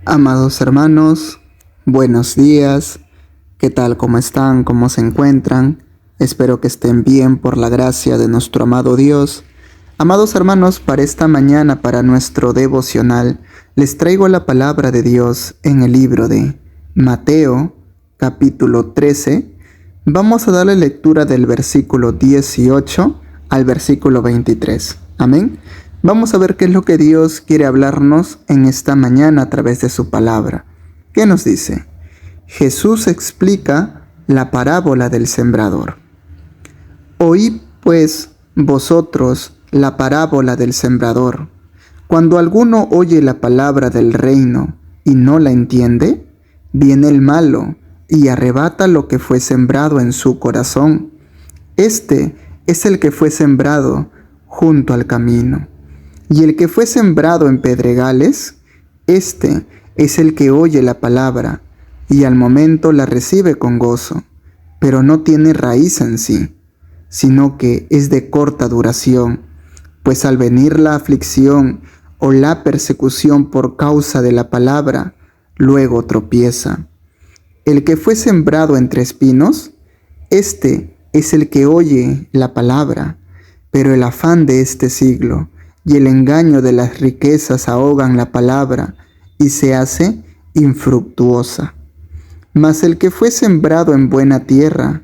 Amados hermanos, buenos días. ¿Qué tal? ¿Cómo están? ¿Cómo se encuentran? Espero que estén bien por la gracia de nuestro amado Dios. Amados hermanos, para esta mañana, para nuestro devocional, les traigo la palabra de Dios en el libro de Mateo, capítulo 13. Vamos a darle lectura del versículo 18 al versículo 23. Amén. Vamos a ver qué es lo que Dios quiere hablarnos en esta mañana a través de su palabra. ¿Qué nos dice? Jesús explica la parábola del sembrador. Oíd pues vosotros la parábola del sembrador. Cuando alguno oye la palabra del reino y no la entiende, viene el malo y arrebata lo que fue sembrado en su corazón. Este es el que fue sembrado junto al camino. Y el que fue sembrado en pedregales, este es el que oye la palabra y al momento la recibe con gozo, pero no tiene raíz en sí, sino que es de corta duración, pues al venir la aflicción o la persecución por causa de la palabra, luego tropieza. El que fue sembrado entre espinos, este es el que oye la palabra, pero el afán de este siglo y el engaño de las riquezas ahogan la palabra y se hace infructuosa. Mas el que fue sembrado en buena tierra,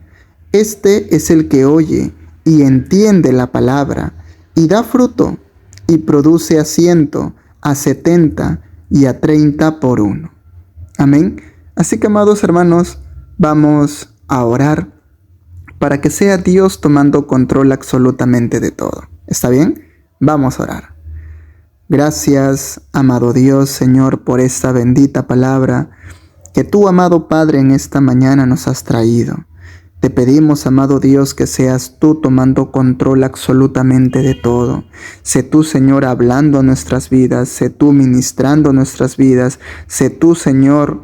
este es el que oye y entiende la palabra y da fruto y produce a 100, a 70 y a 30 por uno. Amén. Así que, amados hermanos, vamos a orar para que sea Dios tomando control absolutamente de todo. ¿Está bien? Vamos a orar. Gracias, amado Dios, Señor, por esta bendita palabra que tú, amado Padre, en esta mañana nos has traído. Te pedimos, amado Dios, que seas tú tomando control absolutamente de todo. Sé tú, Señor, hablando a nuestras vidas. Sé tú ministrando nuestras vidas. Sé tú, Señor,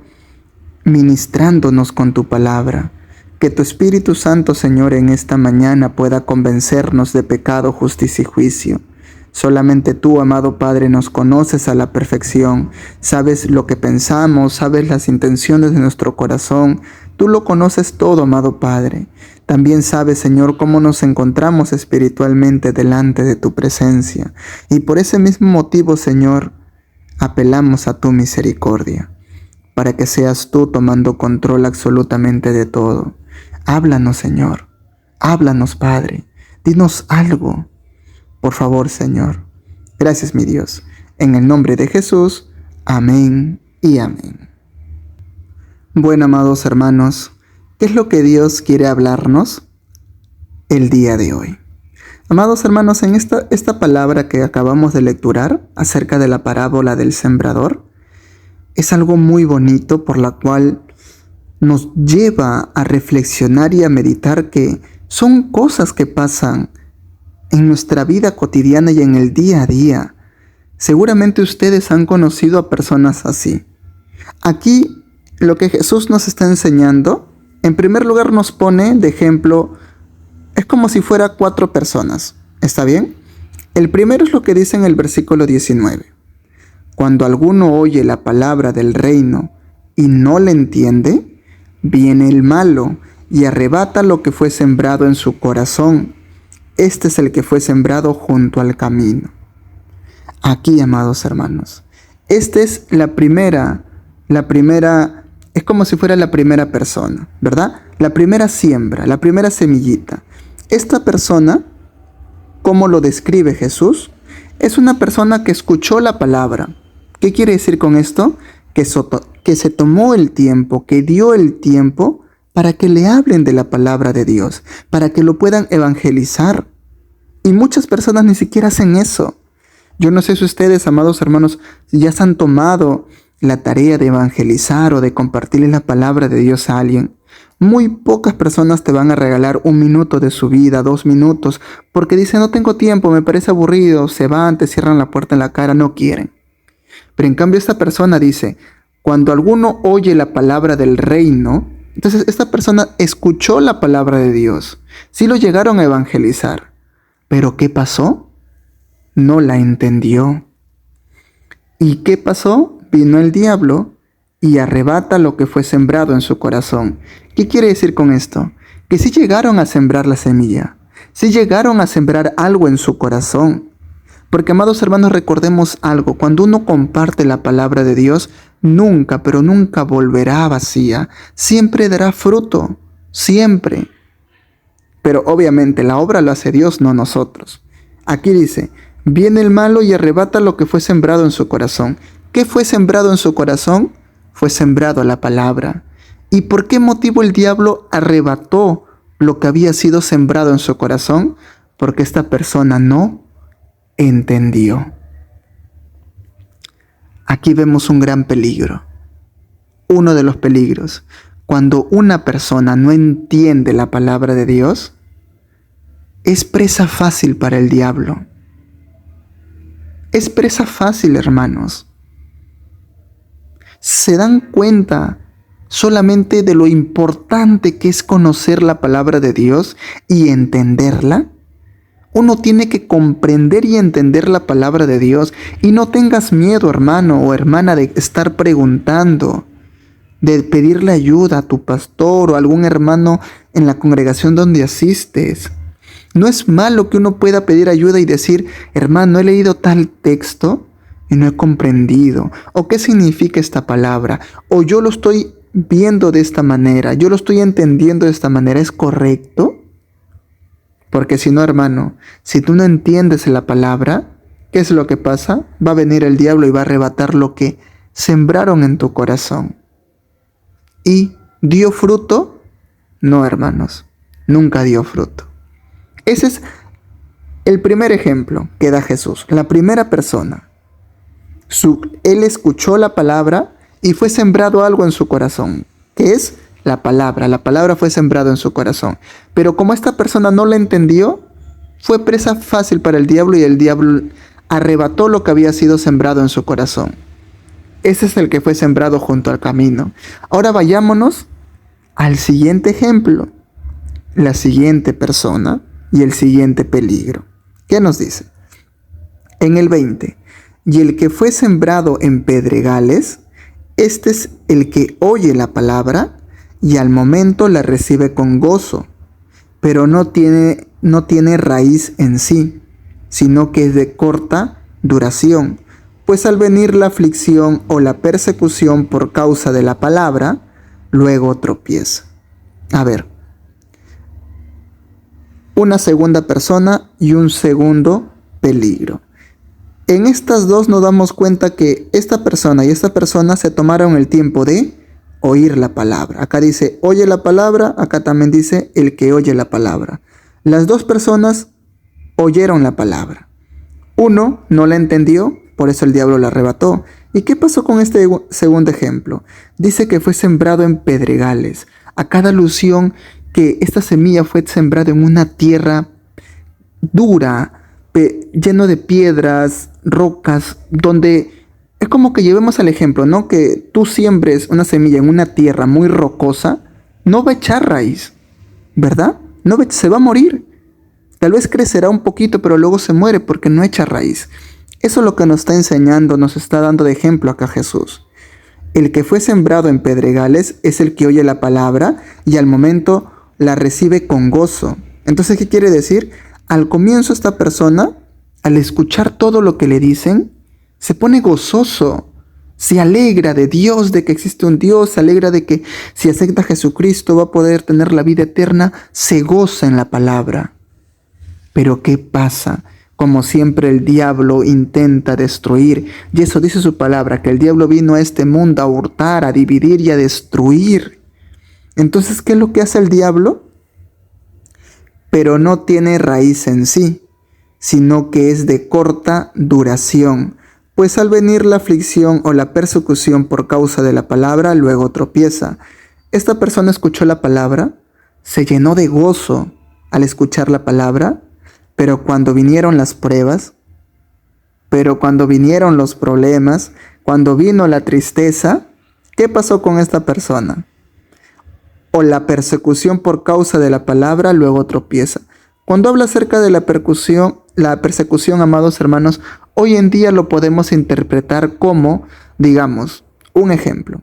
ministrándonos con tu palabra. Que tu Espíritu Santo, Señor, en esta mañana pueda convencernos de pecado, justicia y juicio. Solamente tú, amado Padre, nos conoces a la perfección. Sabes lo que pensamos, sabes las intenciones de nuestro corazón. Tú lo conoces todo, amado Padre. También sabes, Señor, cómo nos encontramos espiritualmente delante de tu presencia. Y por ese mismo motivo, Señor, apelamos a tu misericordia, para que seas tú tomando control absolutamente de todo. Háblanos, Señor. Háblanos, Padre. Dinos algo. Por favor, Señor. Gracias, mi Dios. En el nombre de Jesús. Amén y amén. Bueno, amados hermanos, ¿qué es lo que Dios quiere hablarnos el día de hoy? Amados hermanos, en esta palabra que acabamos de lecturar acerca de la parábola del sembrador, es algo muy bonito por la cual nos lleva a reflexionar y a meditar que son cosas que pasan en nuestra vida cotidiana y en el día a día. Seguramente ustedes han conocido a personas así. Aquí lo que Jesús nos está enseñando, en primer lugar nos pone de ejemplo, es como si fuera 4 personas. ¿Está bien? El primero es lo que dice en el versículo 19. Cuando alguno oye la palabra del reino y no la entiende, viene el malo y arrebata lo que fue sembrado en su corazón. Este es el que fue sembrado junto al camino. Aquí, amados hermanos, esta es la primera, es como si fuera la primera persona, ¿verdad? La primera siembra, la primera semillita. Esta persona, ¿cómo lo describe Jesús? Es una persona que escuchó la palabra. ¿Qué quiere decir con esto? Que se tomó el tiempo, que dio el tiempo para que le hablen de la palabra de Dios, para que lo puedan evangelizar. Y muchas personas ni siquiera hacen eso. Yo no sé si ustedes, amados hermanos, ya se han tomado la tarea de evangelizar o de compartirle la palabra de Dios a alguien. Muy pocas personas te van a regalar 1 minuto de su vida, 2 minutos, porque dicen, no tengo tiempo, me parece aburrido, se van, te cierran la puerta en la cara, no quieren. Pero en cambio esta persona dice, cuando alguno oye la palabra del reino, entonces esta persona escuchó la palabra de Dios. Sí lo llegaron a evangelizar. ¿Pero qué pasó? No la entendió. ¿Y qué pasó? vino el diablo y arrebata lo que fue sembrado en su corazón. ¿Qué quiere decir con esto? Que sí llegaron a sembrar la semilla, sí llegaron a sembrar algo en su corazón. Porque, amados hermanos, recordemos algo: cuando uno comparte la palabra de Dios, nunca, pero nunca volverá vacía, siempre dará fruto, siempre. Pero obviamente la obra la hace Dios, no nosotros. Aquí dice: viene el malo y arrebata lo que fue sembrado en su corazón. ¿Qué fue sembrado en su corazón? Fue sembrado la palabra. ¿Y por qué motivo el diablo arrebató lo que había sido sembrado en su corazón? Porque esta persona no entendió. Aquí vemos un gran peligro. Uno de los peligros. Cuando una persona no entiende la palabra de Dios, es presa fácil para el diablo. Es presa fácil, hermanos. ¿Se dan cuenta solamente de lo importante que es conocer la palabra de Dios y entenderla? Uno tiene que comprender y entender la palabra de Dios. Y no tengas miedo, hermano o hermana, de estar preguntando, de pedirle ayuda a tu pastor o a algún hermano en la congregación donde asistes. No es malo que uno pueda pedir ayuda y decir: hermano, he leído tal texto y no he comprendido. ¿O qué significa esta palabra? O yo lo estoy viendo de esta manera, yo lo estoy entendiendo de esta manera. ¿Es correcto? Porque si no, hermano, si tú no entiendes la palabra, ¿qué es lo que pasa? Va a venir el diablo y va a arrebatar lo que sembraron en tu corazón. ¿Y dio fruto? No, hermanos, nunca dio fruto. Ese es el primer ejemplo que da Jesús. La primera persona. Él escuchó la palabra y fue sembrado algo en su corazón. ¿Qué es? La palabra fue sembrada en su corazón. Pero como esta persona no la entendió, fue presa fácil para el diablo y el diablo arrebató lo que había sido sembrado en su corazón. Ese es el que fue sembrado junto al camino. Ahora vayámonos al siguiente ejemplo, la siguiente persona y el siguiente peligro. ¿Qué nos dice? En el 20, y el que fue sembrado en pedregales, este es el que oye la palabra y al momento la recibe con gozo, pero no tiene raíz en sí, sino que es de corta duración. Pues al venir la aflicción o la persecución por causa de la palabra, luego tropieza. A ver, una segunda persona y un segundo peligro. En estas dos nos damos cuenta que esta persona y esta persona se tomaron el tiempo de oír la palabra. Acá dice oye la palabra, acá también dice el que oye la palabra. Las dos personas oyeron la palabra. Uno no la entendió, por eso el diablo la arrebató. ¿Y qué pasó con este segundo ejemplo? Dice que fue sembrado en pedregales. Acá da alusión que esta semilla fue sembrada en una tierra dura, lleno de piedras, rocas, donde es como que llevemos al ejemplo, ¿no? Que tú siembres una semilla en una tierra muy rocosa, no va a echar raíz, ¿verdad? Se va a morir. Tal vez crecerá un poquito, pero luego se muere porque no echa raíz. Eso es lo que nos está enseñando, nos está dando de ejemplo acá Jesús. El que fue sembrado en pedregales es el que oye la palabra y al momento la recibe con gozo. Entonces, ¿qué quiere decir? Al comienzo esta persona, al escuchar todo lo que le dicen, se pone gozoso, se alegra de Dios, de que existe un Dios, se alegra de que si acepta a Jesucristo va a poder tener la vida eterna, se goza en la palabra. Pero ¿qué pasa? Como siempre el diablo intenta destruir, y eso dice su palabra, que el diablo vino a este mundo a hurtar, a dividir y a destruir. Entonces, ¿qué es lo que hace el diablo? Pero no tiene raíz en sí, sino que es de corta duración, pues al venir la aflicción o la persecución por causa de la palabra, luego tropieza. Esta persona escuchó la palabra, se llenó de gozo al escuchar la palabra, pero cuando vinieron las pruebas, pero cuando vinieron los problemas, cuando vino la tristeza, ¿qué pasó con esta persona? O la persecución por causa de la palabra, luego tropieza. Cuando habla acerca de la la persecución, amados hermanos, hoy en día lo podemos interpretar como, digamos, un ejemplo.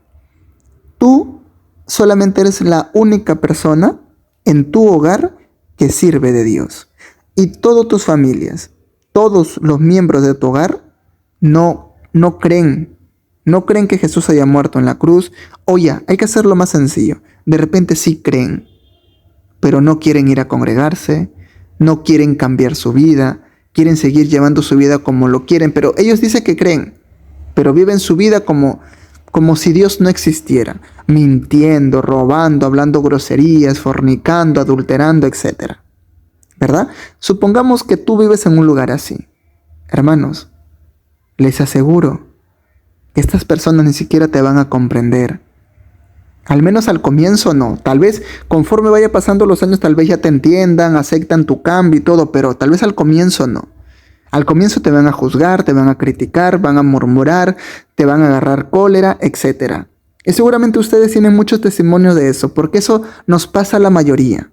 Tú solamente eres la única persona en tu hogar que sirve de Dios. Y todas tus familias, todos los miembros de tu hogar no creen que Jesús haya muerto en la cruz. O ya, hay que hacerlo más sencillo. De repente sí creen, pero no quieren ir a congregarse, no quieren cambiar su vida, quieren seguir llevando su vida como lo quieren, pero ellos dicen que creen, pero viven su vida como si Dios no existiera, mintiendo, robando, hablando groserías, fornicando, adulterando, etc. ¿Verdad? Supongamos que tú vives en un lugar así. Hermanos, les aseguro que estas personas ni siquiera te van a comprender. Al menos al comienzo no. Tal vez conforme vaya pasando los años, tal vez ya te entiendan, aceptan tu cambio y todo, pero tal vez al comienzo no. Al comienzo te van a juzgar, te van a criticar, van a murmurar, te van a agarrar cólera, etc. Y seguramente ustedes tienen muchos testimonios de eso, porque eso nos pasa a la mayoría.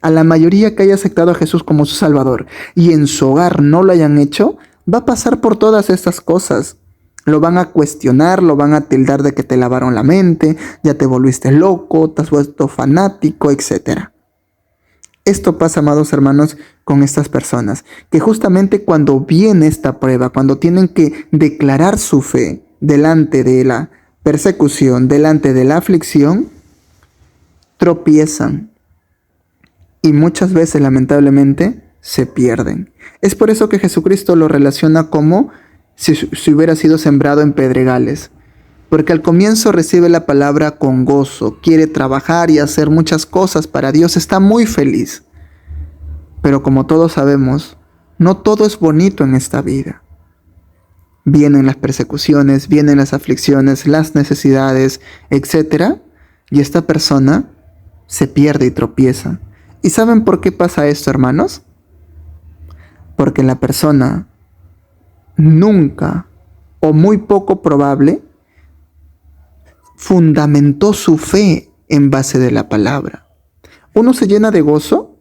A la mayoría que haya aceptado a Jesús como su Salvador y en su hogar no lo hayan hecho, va a pasar por todas estas cosas. Lo van a cuestionar, lo van a tildar de que te lavaron la mente, ya te volviste loco, te has vuelto fanático, etc. Esto pasa, amados hermanos, con estas personas, que justamente cuando viene esta prueba, cuando tienen que declarar su fe delante de la persecución, delante de la aflicción, tropiezan y muchas veces, lamentablemente, se pierden. Es por eso que Jesucristo lo relaciona como si hubiera sido sembrado en pedregales, porque al comienzo recibe la palabra con gozo, quiere trabajar y hacer muchas cosas para Dios, está muy feliz. Pero como todos sabemos, no todo es bonito en esta vida. Vienen las persecuciones, vienen las aflicciones, las necesidades, etc. Y esta persona se pierde y tropieza. ¿Y saben por qué pasa esto, hermanos? Porque la persona nunca o muy poco probable fundamentó su fe en base de la palabra. Uno se llena de gozo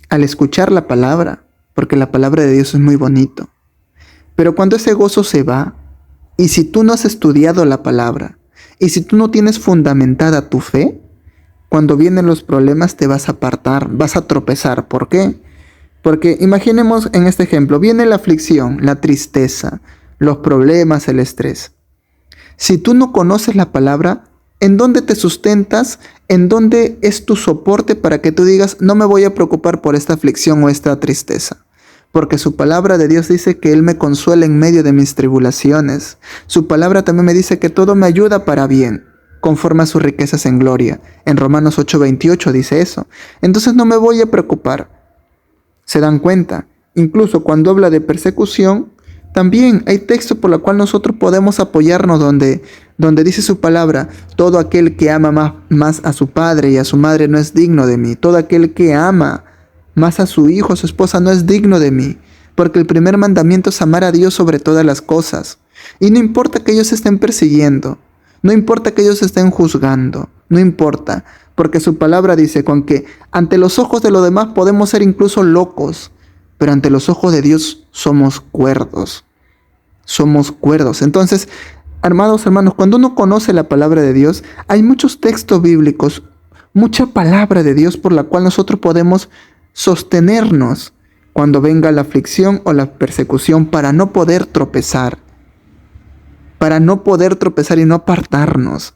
al escuchar la palabra, porque la palabra de Dios es muy bonito. Pero cuando ese gozo se va, y si tú no has estudiado la palabra, y si tú no tienes fundamentada tu fe, cuando vienen los problemas te vas a apartar, vas a tropezar. ¿Por qué? Porque imaginemos en este ejemplo, viene la aflicción, la tristeza, los problemas, el estrés. Si tú no conoces la palabra, ¿en dónde te sustentas? ¿En dónde es tu soporte para que tú digas, no me voy a preocupar por esta aflicción o esta tristeza? Porque su palabra de Dios dice que Él me consuela en medio de mis tribulaciones. Su palabra también me dice que todo me ayuda para bien, conforme a sus riquezas en gloria. En Romanos 8:28 dice eso. Entonces no me voy a preocupar. ¿Se dan cuenta? Incluso cuando habla de persecución, también hay texto por el cual nosotros podemos apoyarnos donde dice su palabra, todo aquel que ama más a su padre y a su madre no es digno de mí. Todo aquel que ama más a su hijo, a su esposa no es digno de mí. Porque el primer mandamiento es amar a Dios sobre todas las cosas. Y no importa que ellos estén persiguiendo, no importa que ellos estén juzgando, no importa. Porque su palabra dice con que ante los ojos de los demás podemos ser incluso locos, pero ante los ojos de Dios somos cuerdos. Somos cuerdos. Entonces, amados hermanos, cuando uno conoce la palabra de Dios, hay muchos textos bíblicos, mucha palabra de Dios por la cual nosotros podemos sostenernos cuando venga la aflicción o la persecución para no poder tropezar. Para no poder tropezar y no apartarnos.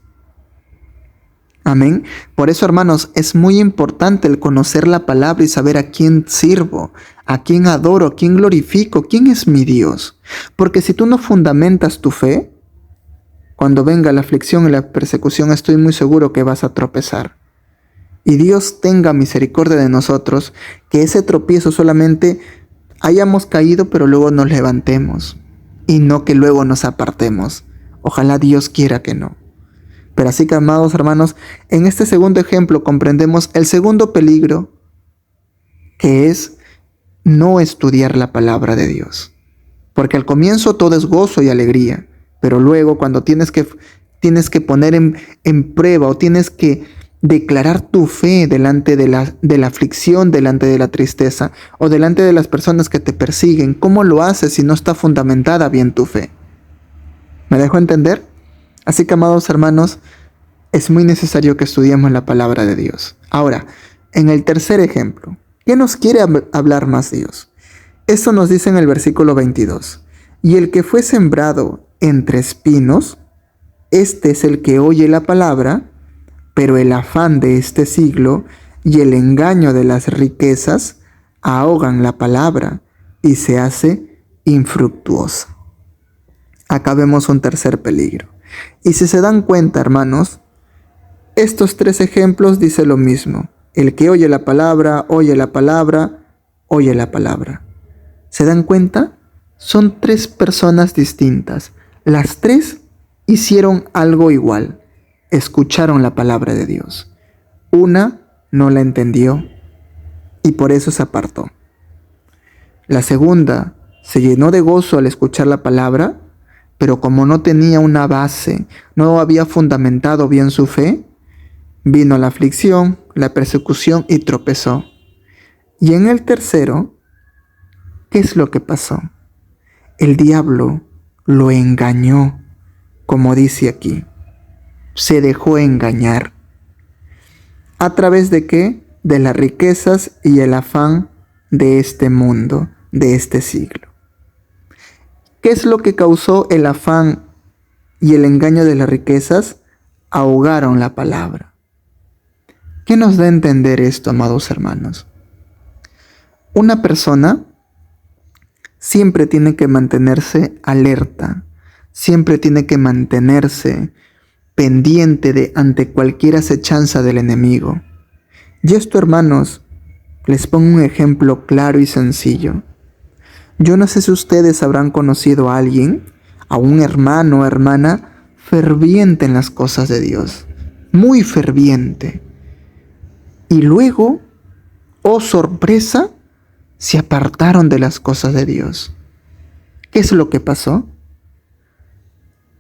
Amén. Por eso, hermanos, es muy importante el conocer la palabra y saber a quién sirvo, a quién adoro, a quién glorifico, quién es mi Dios. Porque si tú no fundamentas tu fe, cuando venga la aflicción y la persecución, estoy muy seguro que vas a tropezar. Y Dios tenga misericordia de nosotros, que ese tropiezo solamente hayamos caído, pero luego nos levantemos, y no que luego nos apartemos. Ojalá Dios quiera que no. Pero así que, amados hermanos, en este segundo ejemplo comprendemos el segundo peligro, que es no estudiar la palabra de Dios. Porque al comienzo todo es gozo y alegría, pero luego cuando tienes que poner en prueba o tienes que declarar tu fe delante de la aflicción, delante de la tristeza o delante de las personas que te persiguen? ¿Cómo lo haces si no está fundamentada bien tu fe? ¿Me dejo entender? Así que, amados hermanos, es muy necesario que estudiemos la palabra de Dios. Ahora, en el tercer ejemplo, ¿qué nos quiere hablar más Dios? Esto nos dice en el versículo 22. Y el que fue sembrado entre espinos, este es el que oye la palabra, pero el afán de este siglo y el engaño de las riquezas ahogan la palabra y se hace infructuosa. Acá vemos un tercer peligro. Y si se dan cuenta, hermanos, estos tres ejemplos dicen lo mismo. El que oye la palabra, oye la palabra, oye la palabra. ¿Se dan cuenta? Son tres personas distintas. Las tres hicieron algo igual. Escucharon la palabra de Dios. Una no la entendió y por eso se apartó. La segunda se llenó de gozo al escuchar la palabra, pero como no tenía una base, no había fundamentado bien su fe, vino la aflicción, la persecución y tropezó. Y en el tercero, ¿qué es lo que pasó? El diablo lo engañó, como dice aquí. Se dejó engañar. ¿A través de qué? De las riquezas y el afán de este mundo, de este siglo. ¿Qué es lo que causó el afán y el engaño de las riquezas? Ahogaron la palabra. ¿Qué nos da a entender esto, amados hermanos? Una persona siempre tiene que mantenerse alerta, siempre tiene que mantenerse pendiente ante cualquier acechanza del enemigo. Y esto, hermanos, les pongo un ejemplo claro y sencillo. Yo no sé si ustedes habrán conocido a alguien, a un hermano o hermana ferviente en las cosas de Dios, muy ferviente. Y luego, oh sorpresa, se apartaron de las cosas de Dios. ¿Qué es lo que pasó?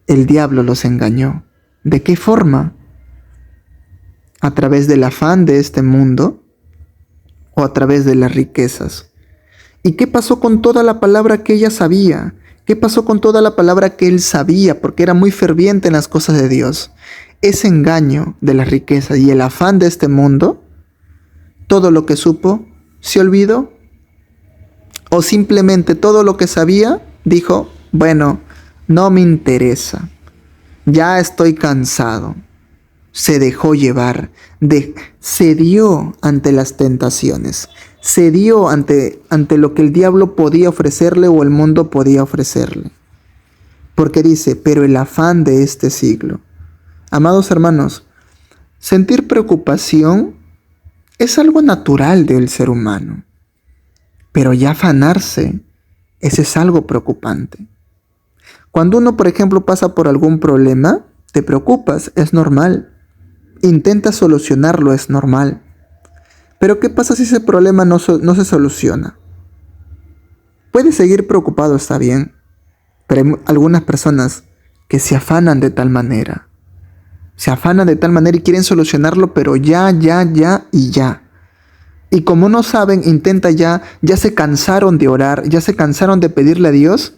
El diablo los engañó. ¿De qué forma? ¿A través del afán de este mundo o a través de las riquezas? ¿Y qué pasó con toda la palabra que ella sabía? ¿Qué pasó con toda la palabra que él sabía? Porque era muy ferviente en las cosas de Dios. Ese engaño de las riquezas y el afán de este mundo, todo lo que supo, se olvidó. O simplemente todo lo que sabía, dijo, bueno, no me interesa. Ya estoy cansado. Se dejó llevar, cedió ante las tentaciones, cedió ante lo que el diablo podía ofrecerle o el mundo podía ofrecerle. Porque dice, pero el afán de este siglo. Amados hermanos, sentir preocupación es algo natural del ser humano, pero ya afanarse, ese es algo preocupante. Cuando uno, por ejemplo, pasa por algún problema, te preocupas, es normal. Intentas solucionarlo, es normal. Pero ¿qué pasa si ese problema no se soluciona? Puedes seguir preocupado, está bien, pero hay algunas personas que se afanan de tal manera. Se afanan de tal manera y quieren solucionarlo, pero ya. Y como no saben, ya se cansaron de orar, ya se cansaron de pedirle a Dios.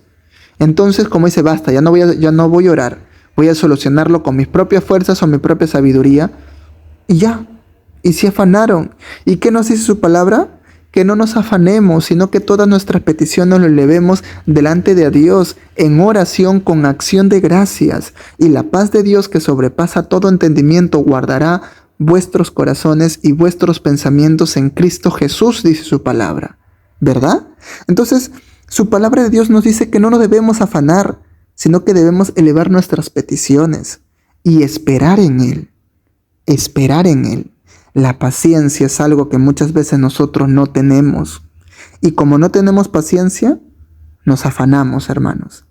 Entonces, como dice, basta, ya no voy a orar, voy a solucionarlo con mis propias fuerzas o mi propia sabiduría. Y ya, y se afanaron. ¿Y qué nos dice su palabra? Que no nos afanemos, sino que todas nuestras peticiones lo elevemos delante de Dios en oración con acción de gracias. Y la paz de Dios que sobrepasa todo entendimiento guardará vuestros corazones y vuestros pensamientos en Cristo Jesús, dice su palabra. ¿Verdad? Entonces, su palabra de Dios nos dice que no nos debemos afanar, sino que debemos elevar nuestras peticiones y esperar en Él. Esperar en Él. La paciencia es algo que muchas veces nosotros no tenemos. Y como no tenemos paciencia, nos afanamos, hermanos.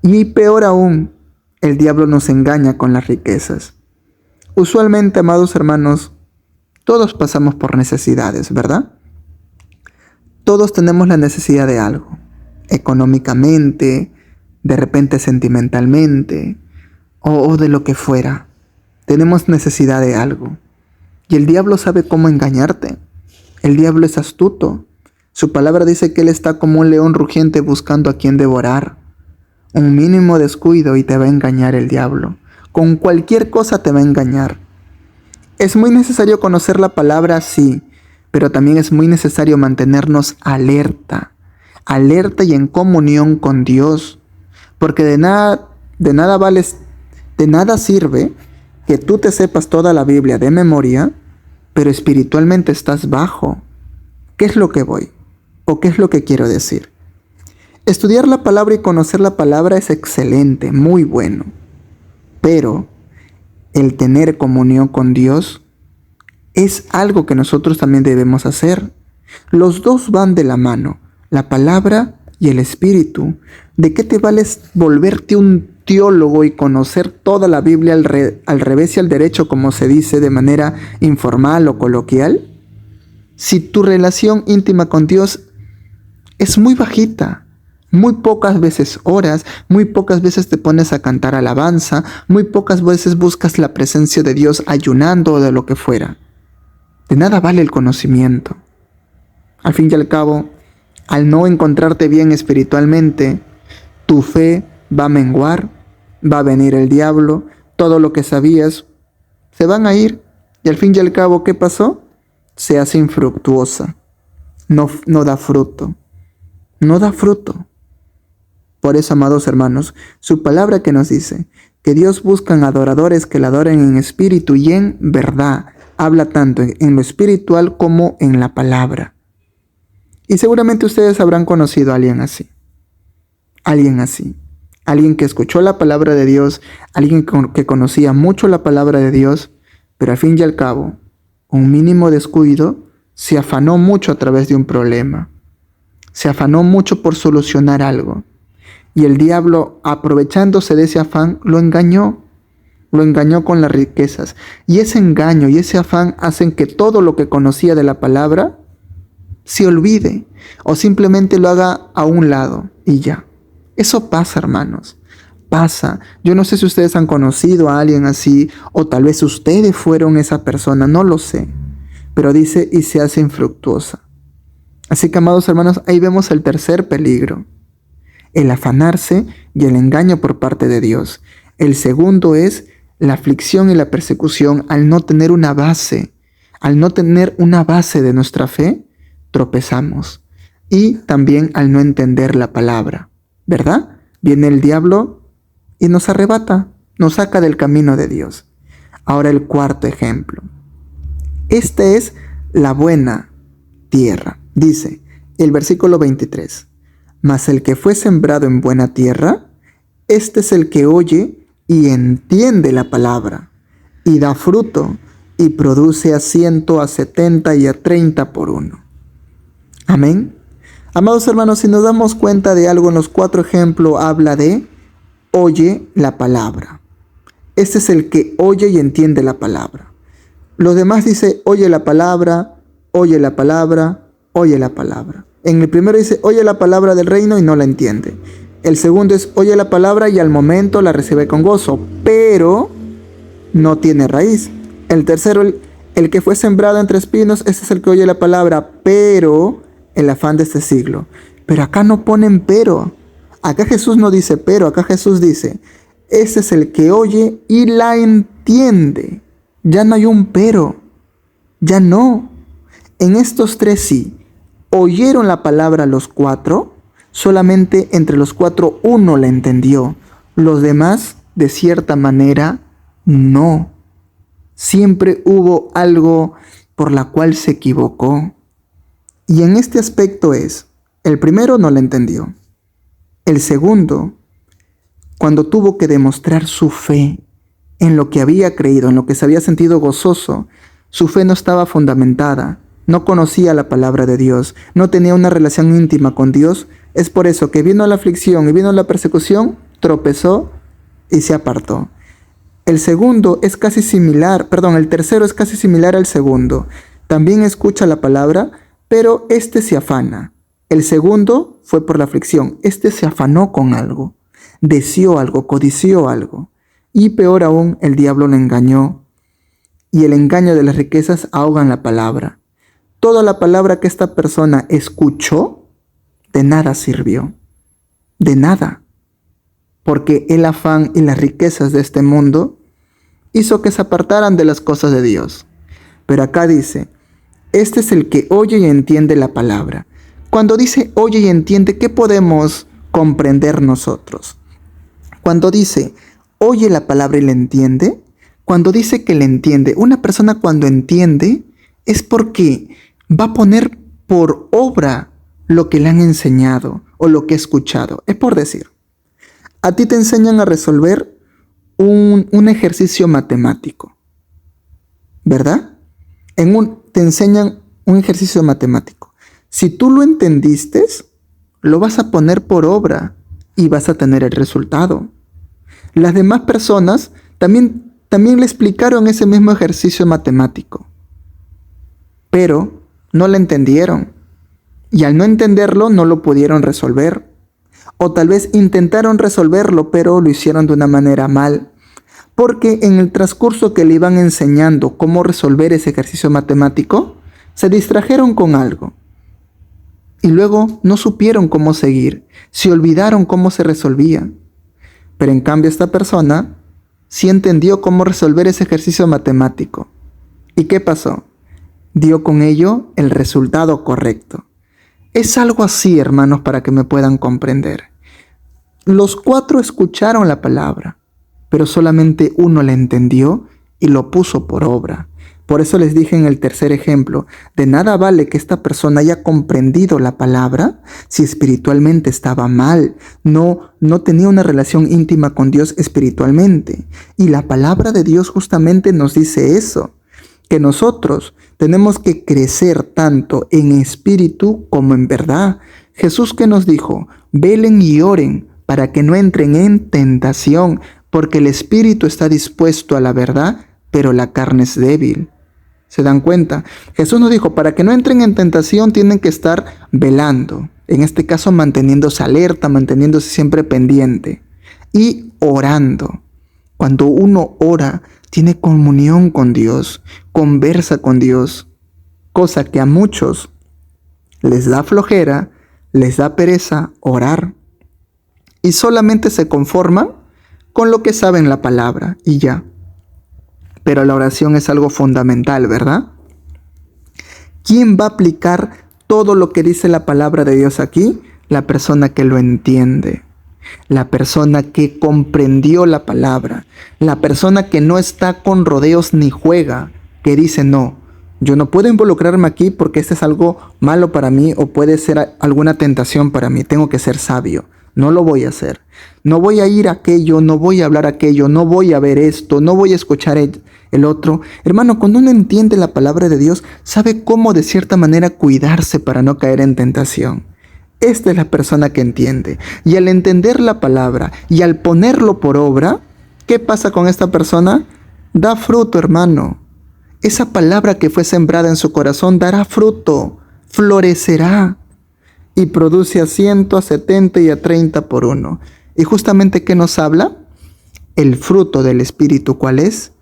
Y peor aún, el diablo nos engaña con las riquezas. Usualmente, amados hermanos, todos pasamos por necesidades, ¿verdad? Todos tenemos la necesidad de algo, económicamente, de repente sentimentalmente, o de lo que fuera. tenemos necesidad de algo. Y el diablo sabe cómo engañarte. El diablo es astuto. Su palabra dice que él está como un león rugiente buscando a quien devorar. Un mínimo descuido y te va a engañar el diablo. Con cualquier cosa te va a engañar. Es muy necesario conocer la palabra, sí, pero también es muy necesario mantenernos alerta y en comunión con Dios, porque de nada sirve que tú te sepas toda la Biblia de memoria, pero espiritualmente estás bajo. ¿Qué es lo que voy? ¿O qué es lo que quiero decir? Estudiar la palabra y conocer la palabra es excelente, muy bueno, pero el tener comunión con Dios es algo que nosotros también debemos hacer. Los dos van de la mano, la palabra y el espíritu. ¿De qué te vale volverte un teólogo y conocer toda la Biblia al revés y al derecho, como se dice de manera informal o coloquial, si tu relación íntima con Dios es muy bajita? Muy pocas veces oras, muy pocas veces te pones a cantar alabanza, muy pocas veces buscas la presencia de Dios ayunando o de lo que fuera. De nada vale el conocimiento. Al fin y al cabo, al no encontrarte bien espiritualmente, tu fe va a menguar, va a venir el diablo, todo lo que sabías se van a ir, y al fin y al cabo, ¿qué pasó? Se hace infructuosa, no da fruto, no da fruto. Por eso, amados hermanos, su palabra que nos dice que Dios busca adoradores que le adoren en espíritu y en verdad, habla tanto en lo espiritual como en la palabra. Y seguramente ustedes habrán conocido a alguien así. Alguien que escuchó la palabra de Dios, alguien que conocía mucho la palabra de Dios, pero al fin y al cabo, un mínimo descuido, se afanó mucho a través de un problema. Se afanó mucho por solucionar algo. Y el diablo, aprovechándose de ese afán, lo engañó con las riquezas. Y ese engaño y ese afán hacen que todo lo que conocía de la palabra se olvide o simplemente lo haga a un lado y ya. Eso pasa, hermanos. Pasa. Yo no sé si ustedes han conocido a alguien así o tal vez ustedes fueron esa persona, no lo sé. Pero dice, y se hace infructuosa. Así que, amados hermanos, ahí vemos el tercer peligro. El afanarse y el engaño por parte de Dios. El segundo es la aflicción y la persecución al no tener una base. Al no tener una base de nuestra fe, tropezamos. Y también al no entender la palabra, ¿verdad? Viene el diablo y nos arrebata, nos saca del camino de Dios. Ahora el cuarto ejemplo. Esta es la buena tierra. Dice el versículo 23. Mas el que fue sembrado en buena tierra, este es el que oye y entiende la palabra, y da fruto, y produce a 100, a 70 y a 30 por uno. Amén. Amados hermanos, si nos damos cuenta de algo en los 4 ejemplos, habla de oye la palabra. Este es el que oye y entiende la palabra. Los demás dice oye la palabra, oye la palabra, oye la palabra. En el primero dice oye la palabra del reino y no la entiende. El segundo es oye la palabra y al momento la recibe con gozo, pero no tiene raíz. El tercero, el que fue sembrado entre espinos, este es el que oye la palabra, pero el afán de este siglo. Pero acá no ponen pero. Acá Jesús no dice pero, acá Jesús dice, este es el que oye y la entiende. Ya no hay un pero. Ya no. En estos 3 sí. Oyeron la palabra los 4, solamente entre los 4 uno la entendió. Los demás, de cierta manera, no. Siempre hubo algo por la cual se equivocó. Y en este aspecto el primero no la entendió. El segundo, cuando tuvo que demostrar su fe en lo que había creído, en lo que se había sentido gozoso, su fe no estaba fundamentada. No conocía la palabra de Dios, no tenía una relación íntima con Dios. Es por eso que vino la aflicción y vino la persecución, tropezó y se apartó. El tercero es casi similar al segundo. También escucha la palabra, pero este se afana. El segundo fue por la aflicción, este se afanó con algo, deseó algo, codició algo. Y peor aún, el diablo lo engañó. Y el engaño de las riquezas ahogan la palabra. Toda la palabra que esta persona escuchó, de nada sirvió. De nada. Porque el afán y las riquezas de este mundo hizo que se apartaran de las cosas de Dios. Pero acá dice, este es el que oye y entiende la palabra. Cuando dice oye y entiende, ¿qué podemos comprender nosotros? Cuando dice oye la palabra y la entiende, cuando dice que le entiende, una persona cuando entiende es porque va a poner por obra lo que le han enseñado o lo que ha escuchado. Es por decir, a ti te enseñan a resolver un ejercicio matemático, ¿verdad? Te enseñan un ejercicio matemático. Si tú lo entendiste, lo vas a poner por obra y vas a tener el resultado. Las demás personas también le explicaron ese mismo ejercicio matemático, pero no lo entendieron. Y al no entenderlo, no lo pudieron resolver. O tal vez intentaron resolverlo, pero lo hicieron de una manera mal. Porque en el transcurso que le iban enseñando cómo resolver ese ejercicio matemático, se distrajeron con algo. Y luego no supieron cómo seguir, se olvidaron cómo se resolvía. Pero en cambio esta persona sí entendió cómo resolver ese ejercicio matemático. ¿Y qué pasó? Dio con ello el resultado correcto. Es algo así, hermanos, para que me puedan comprender. Los 4 escucharon la palabra, pero solamente uno la entendió y lo puso por obra. Por eso les dije en el tercer ejemplo, de nada vale que esta persona haya comprendido la palabra si espiritualmente estaba mal, no tenía una relación íntima con Dios espiritualmente. Y la palabra de Dios justamente nos dice eso, que nosotros tenemos que crecer tanto en espíritu como en verdad. Jesús que nos dijo, velen y oren para que no entren en tentación, porque el espíritu está dispuesto a la verdad, pero la carne es débil. ¿Se dan cuenta? Jesús nos dijo, para que no entren en tentación tienen que estar velando. En este caso, manteniéndose alerta, manteniéndose siempre pendiente. Y orando. Cuando uno ora, tiene comunión con Dios, conversa con Dios. Cosa que a muchos les da flojera, les da pereza orar. Y solamente se conforman con lo que saben la palabra y ya. Pero la oración es algo fundamental, ¿verdad? ¿Quién va a aplicar todo lo que dice la palabra de Dios aquí? La persona que lo entiende, la persona que comprendió la palabra, la persona que no está con rodeos ni juega, que dice no, yo no puedo involucrarme aquí porque este es algo malo para mí o puede ser alguna tentación para mí, tengo que ser sabio. No lo voy a hacer. No voy a ir a aquello, no voy a hablar aquello, no voy a ver esto, no voy a escuchar el otro. Hermano, cuando uno entiende la palabra de Dios, sabe cómo de cierta manera cuidarse para no caer en tentación. Esta es la persona que entiende. Y al entender la palabra y al ponerlo por obra, ¿qué pasa con esta persona? Da fruto, hermano. Esa palabra que fue sembrada en su corazón dará fruto, florecerá. Y produce a 100, a 70 y a 30 por uno. ¿Y justamente qué nos habla? El fruto del Espíritu, ¿cuál es?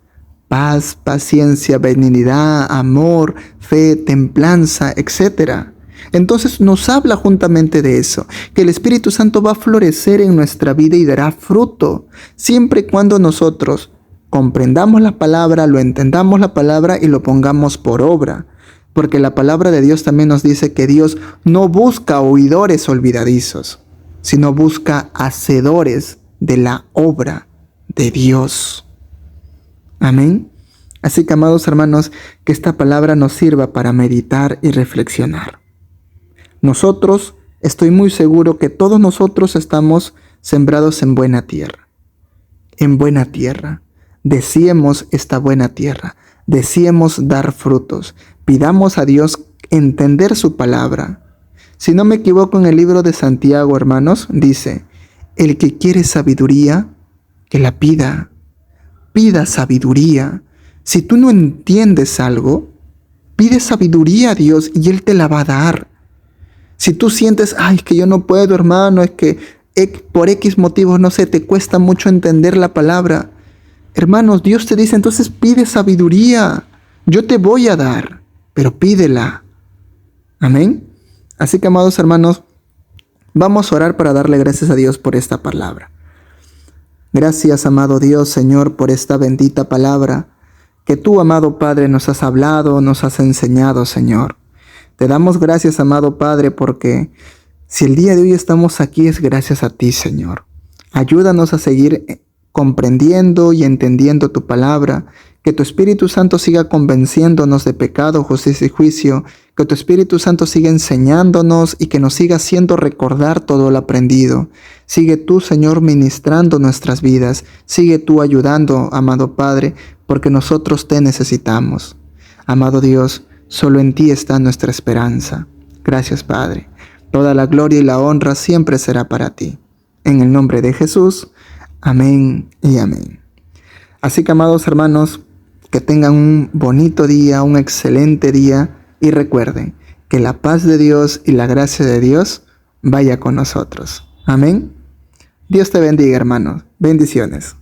Paz, paciencia, benignidad, amor, fe, templanza, etc. Entonces nos habla juntamente de eso, que el Espíritu Santo va a florecer en nuestra vida y dará fruto, siempre y cuando nosotros comprendamos la palabra, lo entendamos la palabra y lo pongamos por obra. Porque la palabra de Dios también nos dice que Dios no busca oidores olvidadizos, sino busca hacedores de la obra de Dios. Amén. Así que, amados hermanos, que esta palabra nos sirva para meditar y reflexionar. Nosotros, estoy muy seguro que todos nosotros estamos sembrados en buena tierra. En buena tierra. Deseemos esta buena tierra. Deseemos dar frutos. Pidamos a Dios entender su palabra. Si no me equivoco, en el libro de Santiago, hermanos, dice, el que quiere sabiduría, que la pida. Pida sabiduría. Si tú no entiendes algo, pide sabiduría a Dios y Él te la va a dar. Si tú sientes, ay, es que yo no puedo, hermano, es que por X motivos, no sé, te cuesta mucho entender la palabra, Hermanos, Dios te dice, entonces pide sabiduría. Yo te voy a dar, pero pídela. Amén. Así que, amados hermanos, vamos a orar para darle gracias a Dios por esta palabra. Gracias, amado Dios, Señor, por esta bendita palabra que tú, amado Padre, nos has hablado, nos has enseñado, Señor. Te damos gracias, amado Padre, porque si el día de hoy estamos aquí es gracias a ti, Señor. Ayúdanos a seguir comprendiendo y entendiendo tu palabra, que tu Espíritu Santo siga convenciéndonos de pecado, justicia y juicio, que tu Espíritu Santo siga enseñándonos y que nos siga haciendo recordar todo lo aprendido. Sigue tú, Señor, ministrando nuestras vidas, sigue tú ayudando, amado Padre, porque nosotros te necesitamos. Amado Dios, solo en ti está nuestra esperanza. Gracias, Padre. Toda la gloria y la honra siempre será para ti. En el nombre de Jesús, amén y amén. Así que, amados hermanos, que tengan un bonito día, un excelente día, y recuerden que la paz de Dios y la gracia de Dios vaya con nosotros. Amén. Dios te bendiga, hermanos. Bendiciones.